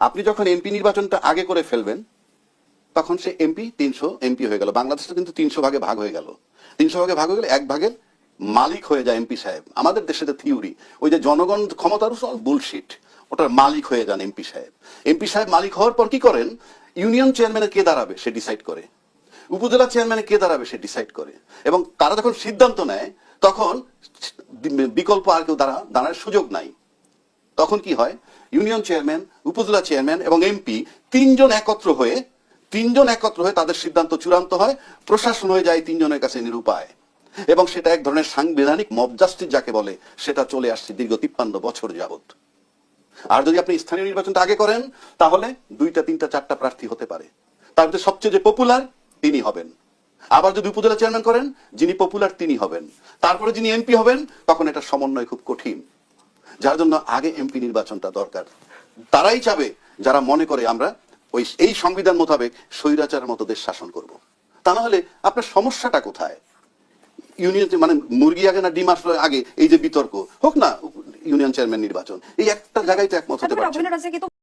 আপনি যখন এমপি নির্বাচনটা আগে করে ফেলবেন তখন সে এমপি 300 এমপি হয়ে গেল। বাংলাদেশে কিন্তু 300 ভাগে ভাগ হয়ে গেল। 300 ভাগে ভাগ হয়ে গেলে এক ভাগের মালিক হয়ে যায় এমপি সাহেব। আমাদের দেশে যে থিওরি, ওই যে জনগণ ক্ষমতার বুলশিট, ওটার মালিক হয়ে যান এমপি সাহেব। এমপি সাহেব মালিক হওয়ার পর কি করেন? ইউনিয়ন চেয়ারম্যানে কে দাঁড়াবে সে ডিসাইড করে, উপজেলা চেয়ারম্যানে কে দাঁড়াবে সে ডিসাইড করে, এবং তারা যখন সিদ্ধান্ত নেয় তখন বিকল্প আর কেউ দাঁড়ানোর সুযোগ নাই। তখন কি হয়? ইউনিয়ন চেয়ারম্যান, উপজেলা চেয়ারম্যান এবং এমপি তিনজন একত্র হয়ে তাদের সিদ্ধান্ত চূড়ান্ত হয়, প্রশাসন হয়ে যায় তিনজনের কাছে নিরুপায়। এবং সেটা এক ধরনের সাংবিধানিক মব জাস্টিস যাকে বলে, সেটা চলে আসছে দীর্ঘ 53 বছর যাবত। আর যদি আপনি স্থানীয় নির্বাচনটা আগে করেন তাহলে 2টা 3টা 4টা প্রার্থী হতে পারে, তার মধ্যে সবচেয়ে যে পপুলার তিনি হবেন। আবার যদি উপজেলা চেয়ারম্যান করেন, যিনি পপুলার তিনি হবেন, তারপরে যিনি এমপি হবেন, তখন এটা সমন্বয় খুব কঠিন। যার জন্য আগে এমপি নির্বাচনটা দরকার। তারাই চাবে যারা মনে করে আমরা এই সংবিধান মোতাবেক স্বৈরাচারের মতো দেশ শাসন করব। তা না হলে আপনার সমস্যাটা কোথায়? ইউনিয়ন মানে মুরগি আগে না ডিম আসলে আগে, এই যে বিতর্ক হোক না ইউনিয়ন চেয়ারম্যান নির্বাচন, এই একটা জায়গায় তো একমত হতে পারছে না।